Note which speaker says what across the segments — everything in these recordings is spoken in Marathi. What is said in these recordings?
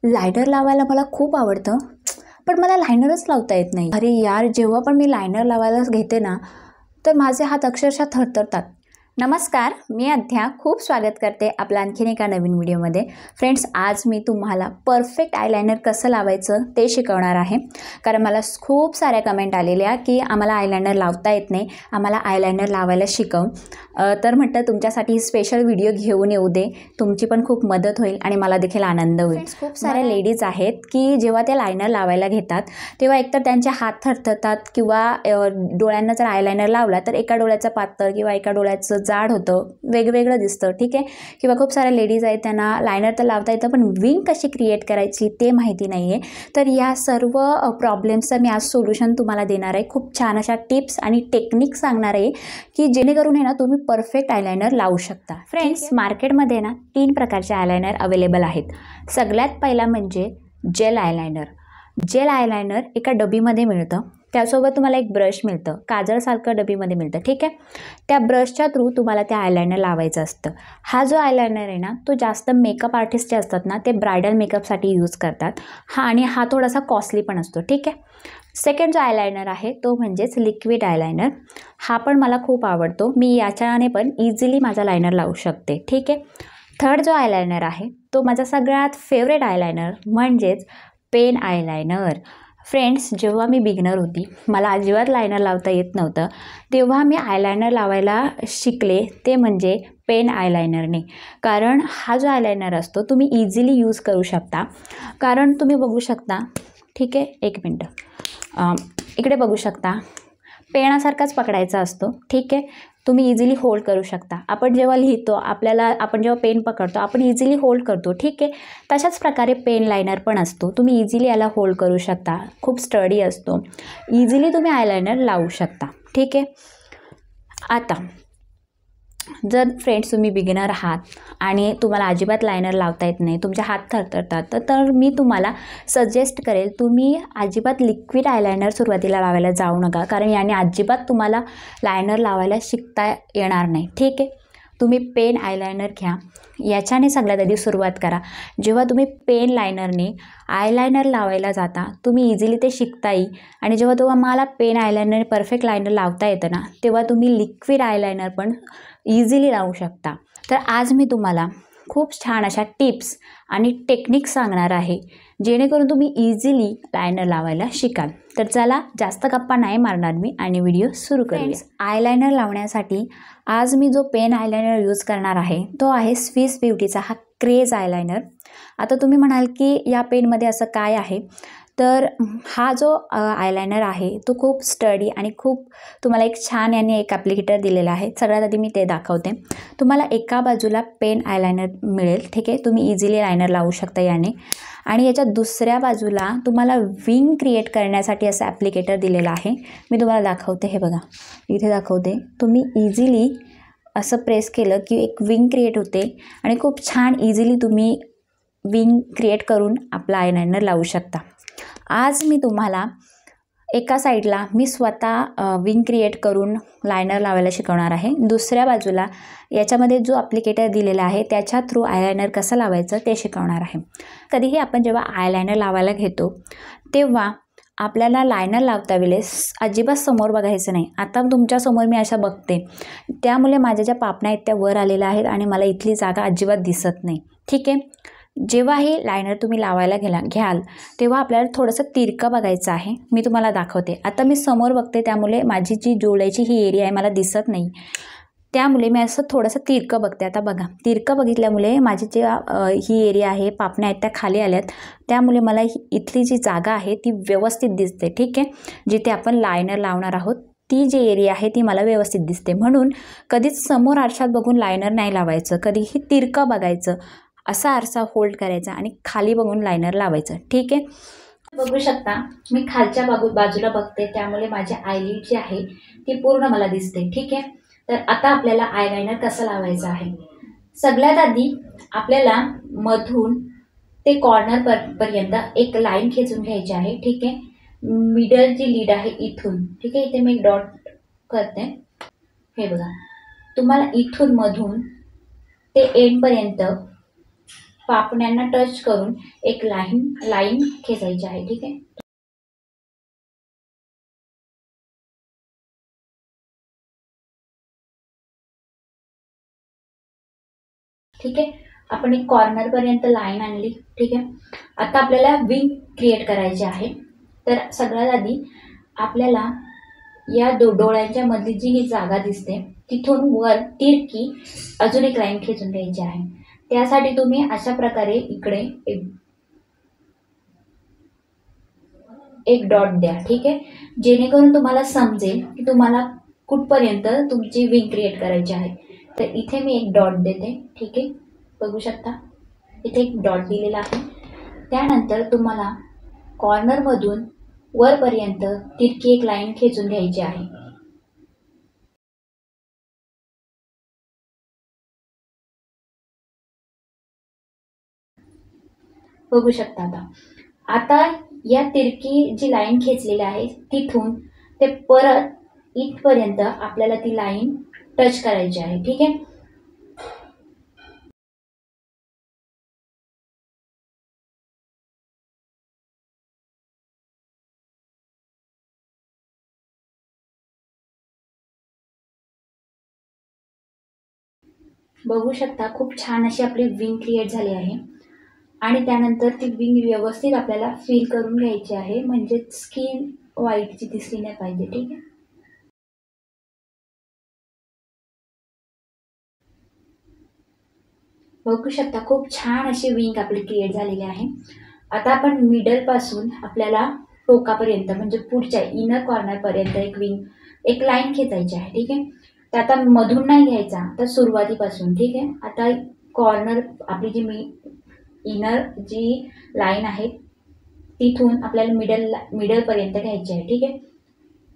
Speaker 1: लायनर लावायला मला खूप आवडतं, पण मला लायनरच लावता येत नाही. अरे यार, जेव्हा पण मी लायनर लावायला घेते ना, तर माझे हात अक्षरशः थरथरतात. नमस्कार, मी अध्या खूप स्वागत करते आपल्या आणखीन एका नवीन व्हिडिओमध्ये. फ्रेंड्स, आज मी तुम्हाला परफेक्ट आयलायनर कसं लावायचं ते शिकवणार आहे. कारण मला खूप साऱ्या कमेंट आलेल्या की आम्हाला आयलायनर लावता येत नाही, आम्हाला आयलायनर लावायला शिकव. तर म्हटलं तुमच्यासाठी स्पेशल व्हिडिओ घेऊन येऊ दे, तुमची पण खूप मदत होईल आणि मला देखील आनंद होईल. खूप साऱ्या लेडीज आहेत की जेव्हा ते लायनर लावायला घेतात तेव्हा एकतर त्यांचे हात थरथरतात किंवा डोळ्यांना जर आयलायनर लावला तर एका डोळ्याचं पातळ किंवा एका डोळ्याचं जाड होतं, वेगवेगळं दिसतं. ठीक आहे. किंवा खूप साऱ्या लेडीज आहेत त्यांना लायनर तर लावता येतं पण विंग कशी क्रिएट करायची ते माहिती नाही आहे. तर या सर्व प्रॉब्लेम्सचं मी आज सोल्युशन तुम्हाला देणार आहे. खूप छान अशा टिप्स आणि टेक्निक सांगणार आहे की जेणेकरून आहे ना तुम्ही परफेक्ट आयलायनर लावू शकता. फ्रेंड्स, मार्केटमध्ये ना 3 प्रकारचे आयलायनर अवेलेबल आहेत. सगळ्यात पहिला म्हणजे जेल आयलायनर. जेल आयलायनर एका डबीमध्ये मिळतं, त्यासोबत तुम्हाला एक ब्रश मिळतं, काजळसारखं डबीमध्ये मिळतं. ठीक आहे. त्या ब्रशच्या थ्रू तुम्हाला ते आयलायनर लावायचं असतं. हा जो आयलायनर आहे ना तो जास्त मेकअप आर्टिस्ट जे असतात ना ते ब्रायडल मेकअपसाठी यूज करतात. आणि हा थोडासा कॉस्टली पण असतो. ठीक आहे. सेकंड जो आयलायनर आहे तो म्हणजेच लिक्विड आयलायनर. हा पण मला खूप आवडतो, मी याच्याने पण इझिली माझा लायनर लावू शकते. ठीक आहे. थर्ड जो आयलायनर आहे तो माझा सगळ्यात फेवरेट आयलायनर म्हणजेच पेन आयलायनर. फ्रेंड्स, जेव्हा मी बिगनर होती, मला अजिबात लायनर लावता येत नव्हतं, तेव्हा मी आयलायनर लावायला शिकले ते म्हणजे पेन आयलायनरने. कारण हा जो आयलायनर असतो तुम्ही इझिली यूज करू शकता. कारण तुम्ही बघू शकता, ठीक आहे, एक मिनटं, इकडे बघू शकता, पेनासारखाच पकडायचा असतो. ठीक आहे. तुम्ही इझिली होल्ड करू शकता. आपण जेव्हा लिहितो आपण जेव्हा पेन पकडतो आपण इझिली होल्ड करतो. ठीक आहे. तशाच प्रकारे पेन लायनर पण असतो, तुम्ही इझिली याला होल्ड करू शकता. खूप स्टडी असतो, इझिली तुम्ही आयलायनर लावू शकता. ठीक आहे. आता जर फ्रेंड्स तुम्ही बिगिनर आहात आणि तुम्हाला अजिबात लायनर लावता येत नाही, तुमचे हात थरथरतात, तर मी तुम्हाला सजेस्ट करेल तुम्ही अजिबात लिक्विड आयलायनर सुरुवातीला लावायला जाऊ नका. कारण याने अजिबात तुम्हाला लायनर लावायला शिकता येणार नाही. ठीक आहे. तुम्ही पेन आयलायनर घ्या, याच्याने सगळ्यात आधी सुरुवात करा. जेव्हा तुम्ही पेन लायनरने आयलायनर लावायला जाता तुम्ही इझिली ते शिकता येईल. आणि जेव्हा तुम्हाला पेन आयलायनर परफेक्ट लायनर लावता येतं ना तेव्हा तुम्ही लिक्विड आयलायनर पण इझिली लावू शकता. तर आज मी तुम्हाला खूप छान अशा टिप्स आणि टेक्निक सांगणार आहे जेणेकरून तुम्ही इझिली लायनर लावायला शिकाल. तर चला, जास्त गप्पा नाही मारणार मी आणि व्हिडिओ सुरू करूया. आयलायनर लावण्यासाठी आज मी जो पेन आयलायनर यूज करणार आहे तो आहे स्विस ब्युटीचा हा क्रेज आयलायनर. आता तुम्ही म्हणाल की या पेनमध्ये असं काय आहे, तर हा जो आयलायनर आहे तो खूप स्टडी आणि खूप तुम्हाला एक छान याने एक ॲप्लिकेटर दिलेला आहे. सगळ्यात आधी मी ते दाखवते. तुम्हाला एका बाजूला पेन आयलायनर मिळेल. ठीक आहे. तुम्ही इझिली लायनर लावू शकता याने. आणि याच्या दुसऱ्या बाजूला तुम्हाला विंग क्रिएट करण्यासाठी असं ॲप्लिकेटर दिलेलं आहे. मी तुम्हाला दाखवते, हे बघा इथे दाखवते. तुम्ही इझिली असं प्रेस केलं की एक विंग क्रिएट होते आणि खूप छान इझिली तुम्ही विंग क्रिएट करून आपला आयलायनर लावू शकता. आज मी तुम्हाला एका साईडला मी स्वतः विंग क्रिएट करून लायनर लावायला शिकवणार आहे. दुसऱ्या बाजूला याच्यामध्ये जो ॲप्लिकेटर दिलेला आहे त्याच्या थ्रू आयलायनर कसं लावायचं ते शिकवणार आहे. कधीही आपण जेव्हा आयलायनर लावायला घेतो तेव्हा आपल्याला लायनर लावता वेळेस अजिबात समोर बघायचं नाही. आता तुमच्यासमोर मी अशा बघते, त्यामुळे माझ्या ज्या पापण्या आहेत त्या वर आलेल्या आहेत आणि मला इथली जागा अजिबात दिसत नाही. ठीक आहे. जेव्हा हे लायनर तुम्ही लावायला घ्याल तेव्हा आपल्याला थोडंसं तिरकं बघायचं आहे. मी तुम्हाला दाखवते. आता मी समोर बघते त्यामुळे माझी जी डोळ्याची ही एरिया आहे मला दिसत नाही, त्यामुळे मी असं थोडंसं तिरकं बघते. आता बघा, तिरकं बघितल्यामुळे माझी जी ही एरिया आहे, पापण्या आहेत त्या खाली आल्यात, त्यामुळे मला इथली जी जागा आहे ती व्यवस्थित दिसते. ठीक आहे. जिथे आपण लायनर लावणार आहोत ती जी एरिया आहे ती मला व्यवस्थित दिसते. म्हणून कधीच समोर आरशात बघून लायनर नाही लावायचं, कधीही तिरकं बघायचं, असा आरसा होल्ड करायचा आणि खाली बघून लायनर लावायचं. ठीक आहे. बघू शकता मी खालच्या बाजूला बघते, त्यामुळे माझी आयलिड जी आहे ती पूर्ण मला दिसते. ठीक आहे. तर आता आपल्याला आयलायनर कसं लावायचं आहे. सगळ्यात आधी आपल्याला मधून ते कॉर्नर पर्यंत एक लाईन खेचून घ्यायची आहे. ठीक आहे. मिडल जी लीड आहे इथून, ठीक आहे, इथे मी एक डॉट करते. हे बघा, तुम्हाला इथून मधून ते एंडपर्यंत पापण्यांना टच करून एक लाईन खेचायची आहे. ठीक आहे. ठीक आहे. आपण एक कॉर्नर पर्यंत लाईन आणली. ठीक आहे. आता आपल्याला विंग क्रिएट करायची आहे. तर सगळ्यात आधी आपल्याला या डोळ्यांच्या मधली जी ही जागा दिसते तिथून वर तिरकी अजून एक लाईन खेचून घ्यायची आहे. त्यासाठी तुम्ही अशा प्रकारे इकडे एक डॉट द्या. ठीक आहे. जेणेकरून तुम्हाला समजेल की तुम्हाला कुठपर्यंत तुमची विंग क्रिएट करायची आहे. तर इथे मी एक डॉट देते. ठीक आहे. बघू शकता इथे एक डॉट दिलेला आहे. त्यानंतर तुम्हाला कॉर्नरमधून वरपर्यंत तिरकी एक लाईन खेचून घ्यायची आहे. बघू शकता आता या तिरकी जी लाईन खेचलेली आहे तिथून ते परत इथपर्यंत आपल्याला ती लाईन टच करायची आहे. ठीक आहे. बघू शकता खूप छान अशी आपली विंग क्रिएट झाली आहे. आणि त्यानंतर ती विंग व्यवस्थित आपल्याला फील करून घ्यायची आहे. म्हणजे स्किन व्हाईटची दिसली नाही पाहिजे. ठीक आहे. बघू शकता खूप छान अशी विंग आपली क्रिएट झालेली आहे. आता आपण मिडल पासून आपल्याला टोकापर्यंत म्हणजे पुढच्या इनर कॉर्नर पर्यंत एक लाईन खेचायची आहे. ठीक आहे. तर आता मधून नाही घ्यायचा तर सुरुवातीपासून. ठीक आहे. आता कॉर्नर आपली जी इनर जी लाईन आहे तिथून आपल्याला मिडलपर्यंत घ्यायची आहे. ठीक आहे.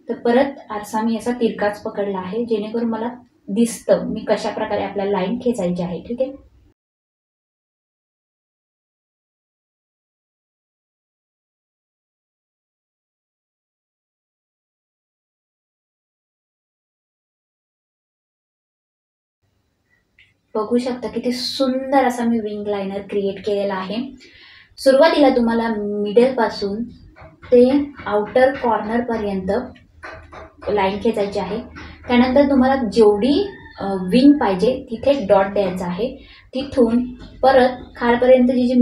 Speaker 1: तर परत आरसा मी असा तिरकाच पकडला आहे जेणेकरून मला दिसतं मी कशा प्रकारे आपल्याला लाईन खेचायची आहे. ठीक आहे. बघू शकता किती सुंदर असा मी विंग लाइनर क्रिएट केलेला आहे. सुरुवातीला तुम्हाला मिडल पासून ते आउटर कॉर्नर पर्यंत लाईन खेचायची आहे. त्यानंतर तुम्हाला जेवढी विंग पाहिजे तिथे डॉट द्यायचा आहे. तिथून परत खालपर्यंत जी जी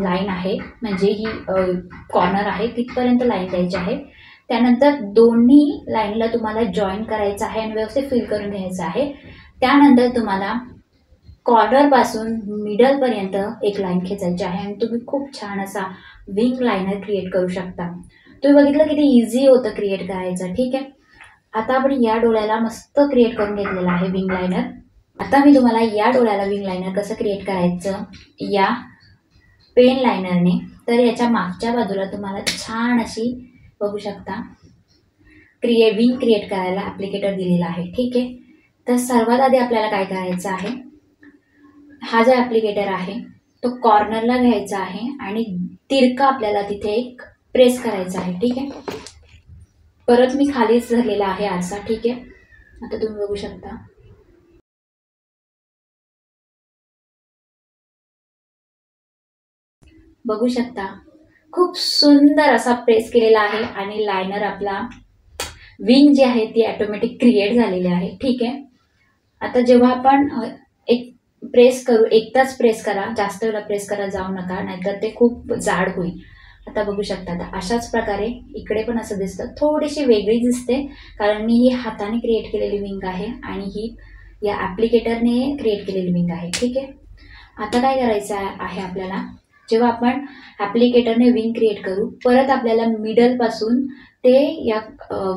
Speaker 1: लाईन आहे म्हणजे ही कॉर्नर आहे तिथपर्यंत लाईन द्यायची आहे. त्यानंतर दोन्ही लाईनला तुम्हाला जॉईन करायचं आहे आणि व्यवस्थित फिल करून घ्यायचं आहे. त्यानंतर तुम्हाला कॉर्नरपासून मिडलपर्यंत एक लाईन खेचायची आहे आणि तुम्ही खूप छान असा विंग लाइनर क्रिएट करू शकता. तुम्ही बघितलं किती इझी होतं क्रिएट करायचं. ठीक आहे. आता आपण या डोळ्याला मस्त क्रिएट करून घेतलेला आहे विंग लाइनर. आता मी तुम्हाला या डोळ्याला विंग लाइनर कसं क्रिएट करायचं या पेन लाइनरने. तर याच्या मागच्या बाजूला तुम्हाला छान अशी बघू शकता विंग क्रिएट करायला ॲप्लिकेटर दिलेला आहे. ठीक आहे. तर सर्वात आधी आपल्याला काय करायचं आहे, हा जो ॲप्लिकेटर आहे तो कॉर्नरला घ्यायचा आहे आणि तिरका आपल्याला तिथे एक प्रेस करायचा आहे. ठीक आहे. परत मी खालीच धरलेला आहे आरसा. ठीक आहे. आता तुम्ही बघू शकता खूप सुंदर असा प्रेस केलेला आहे आणि लाइनर आपला विंग जी आहे ती ऑटोमॅटिक क्रिएट झालेली आहे. ठीक आहे. आता जेव्हा आपण एक प्रेस करू एकदाच प्रेस करा, जास्त वेळा प्रेस करा जाऊ नका, नाहीतर ते खूप जाड होईल. आता बघू शकता आता अशाच प्रकारे इकडे पण असं दिसतं. थोडीशी वेगळी दिसते कारण मी ही हाताने क्रिएट केलेली विंग आहे आणि ही या ॲप्लिकेटरने क्रिएट केलेली विंग आहे. ठीक आहे. आता काय करायचं आहे आपल्याला, जेव्हा आपण ॲप्लिकेटरने विंग क्रिएट करू परत आपल्याला मिडलपासून ते या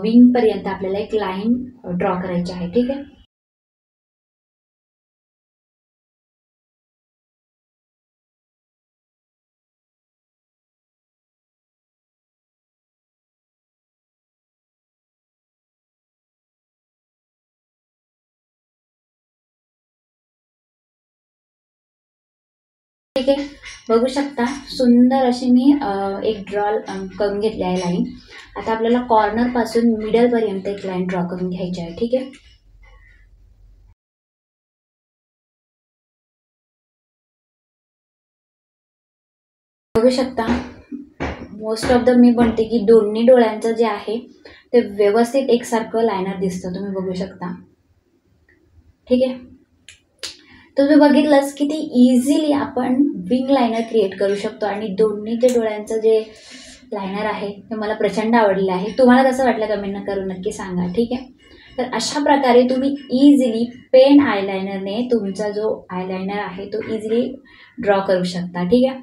Speaker 1: विंगपर्यंत आपल्याला एक लाईन ड्रॉ करायची आहे. ठीक आहे. ठीक आहे. बघू शकता सुंदर अशी मी एक ड्रॉ करून घेतली आहे लाईन. आता आपल्याला कॉर्नरपासून मिडलपर्यंत एक लाईन ड्रॉ करून घ्यायची आहे. ठीक आहे. बघू शकता मोस्ट ऑफ द मी म्हणते की दोन्ही डोळ्यांचं जे आहे ते व्यवस्थित एकसारखं लायनर दिसतं, तुम्ही बघू शकता. ठीक आहे, तुम्ही बघितलंच किती इझिली आपण विंग लायनर क्रिएट करू शकतो आणि दोन्ही जे डोळ्यांचं जे लायनर आहे ते मला प्रचंड आवडलेलं आहे. तुम्हाला कसं वाटलं कमेंट करून नक्की सांगा. ठीक आहे, तर अशा प्रकारे तुम्ही इझिली पेन आयलायनरने तुमचा जो आयलायनर आहे तो इझिली ड्रॉ करू शकता. ठीक आहे,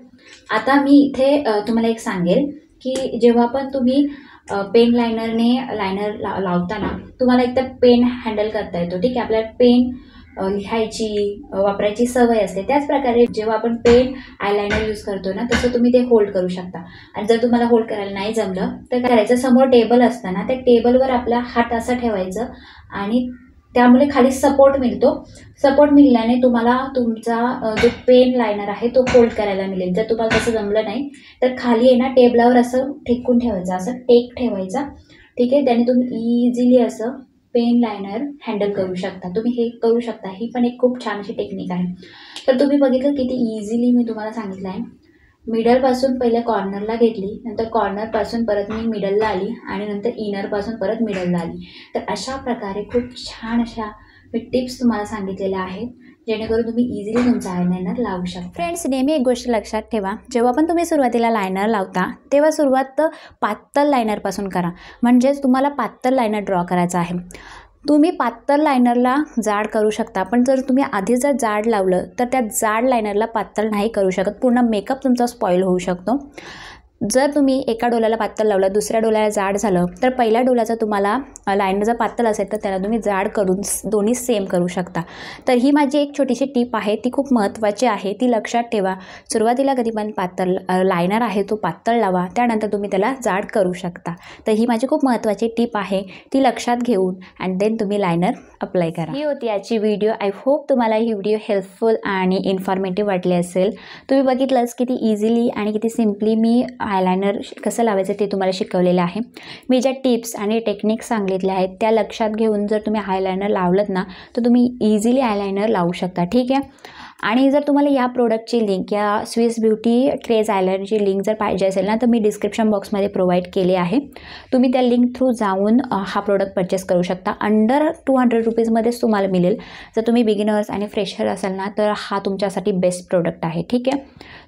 Speaker 1: आता मी इथे तुम्हाला एक सांगेल की जेव्हा पण तुम्ही पेन लायनरने लायनर लावताना तुम्हाला एक तर पेन हँडल करता येतो. ठीक आहे, आपल्याला पेन लिहायची वापरायची सवय असते. त्याच प्रकारे जेव्हा आपण पेन आयलायनर यूज करतो ना तसं तुम्ही ते होल्ड करू शकता. आणि जर तुम्हाला होल्ड करायला नाही जमलं तर काय करायचं, समोर टेबल असतं ना त्या टेबलवर आपला हात असा ठेवायचं आणि त्यामुळे खाली सपोर्ट मिळतो. सपोर्ट मिळाल्याने तुम्हाला तुमचा जो पेन लायनर आहे तो होल्ड करायला मिळेल. जर तुम्हाला तसं जमलं नाही तर खाली आहे ना टेबलावर असं ठेकून ठेवायचं, असं टेक ठेवायचा. ठीक आहे, त्याने तुम्ही इझिली असं पेन लायनर हँडल करू शकता. तुम्ही हे करू शकता, ही पण एक खूप छान अशी टेक्निक आहे. तर तुम्ही बघितलं किती इझिली मी तुम्हाला सांगितलं आहे. मिडलपासून पहिले कॉर्नरला घेतली, नंतर कॉर्नरपासून परत मी मिडलला आली आणि नंतर इनरपासून परत मिडलला आली. तर अशा प्रकारे खूप छान अशा मी टिप्स तुम्हाला सांगितलेल्या आहेत जेणेकरून तुम्ही इझिली तुमचा आयलायनर लावू शकता. फ्रेंड्स, नेहमी एक गोष्ट लक्षात ठेवा, जेव्हा पण तुम्ही सुरुवातीला लायनर लावता तेव्हा सुरुवात पातळ लायनरपासून करा. म्हणजेच तुम्हाला पातळ लायनर ड्रॉ करायचा आहे. तुम्ही पातळ लायनरला जाड करू शकता, पण जर तुम्ही आधीच जर जाड लावलं तर त्या जाड लायनरला पातळ नाही करू शकत. पूर्ण मेकअप तुमचा स्पॉईल होऊ शकतो. जर तुम्ही एका डोळ्याला पातळ लावलं दुसऱ्या डोळ्याला जाड झालं तर पहिल्या डोळ्याचा तुम्हाला लायनर जर पातळ असेल तर त्याला तुम्ही जाड करून दोन्ही सेम करू शकता. तर ही माझी एक छोटीशी टिप आहे, ती खूप महत्त्वाची आहे, ती लक्षात ठेवा. सुरुवातीला कधी पण पातळ लायनर आहे तो पातळ लावा, त्यानंतर तुम्ही त्याला जाड करू शकता. तर ही माझी खूप महत्त्वाची टिप आहे, ती लक्षात घेऊन अँड देन तुम्ही लायनर अप्लाय करा. ही होती आजची व्हिडिओ. आय होप तुम्हाला ही व्हिडिओ हेल्पफुल आणि इन्फॉर्मेटिव्ह वाटली असेल. तुम्ही बघितलंच किती इझिली आणि किती सिम्पली मी आयलायनर कसं लावायचं ते तुम्हाला शिकवलेलं आहे. मी ज्या टिप्स आणि टेक्निक्स सांगितल्या आहेत त्या लक्षात घेऊन जर तुम्ही आयलायनर लावलत ना तर तुम्ही इझिली आयलायनर लावू शकता. ठीक आहे, आणि जर तुम्हाला या प्रोडक्टची लिंक, या स्विस ब्युटी क्रेज आयलायनरची लिंक जर पाहिजे असेल ना तर मी डिस्क्रिप्शन बॉक्समध्ये प्रोव्हाइड केले आहे. तुम्ही त्या लिंक थ्रू जाऊन हा प्रोडक्ट परचेस करू शकता. अंडर 200 रुपीजमध्येच तुम्हाला मिळेल. जर तुम्ही बिगिनर्स आणि फ्रेशर असाल ना तर हा तुमच्यासाठी बेस्ट प्रोडक्ट आहे. ठीक आहे,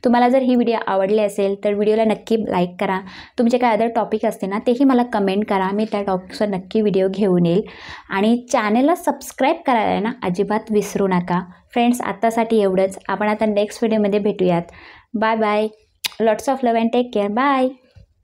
Speaker 1: तुम्हाला जर ही व्हिडिओ आवडली असेल तर व्हिडिओला नक्की लाईक करा. तुमचे काय अदर टॉपिक असते ना तेही मला कमेंट करा, मी त्या टॉपिक्सवर नक्की व्हिडिओ घेऊन येईल. आणि चॅनलला सबस्क्राईब करायला ना अजिबात विसरू नका. फ्रेंड्स, आत्तासाठी एवढंच. आपण आता नेक्स्ट व्हिडिओमध्ये भेटूयात. Bye bye. Lots of love and take care. Bye.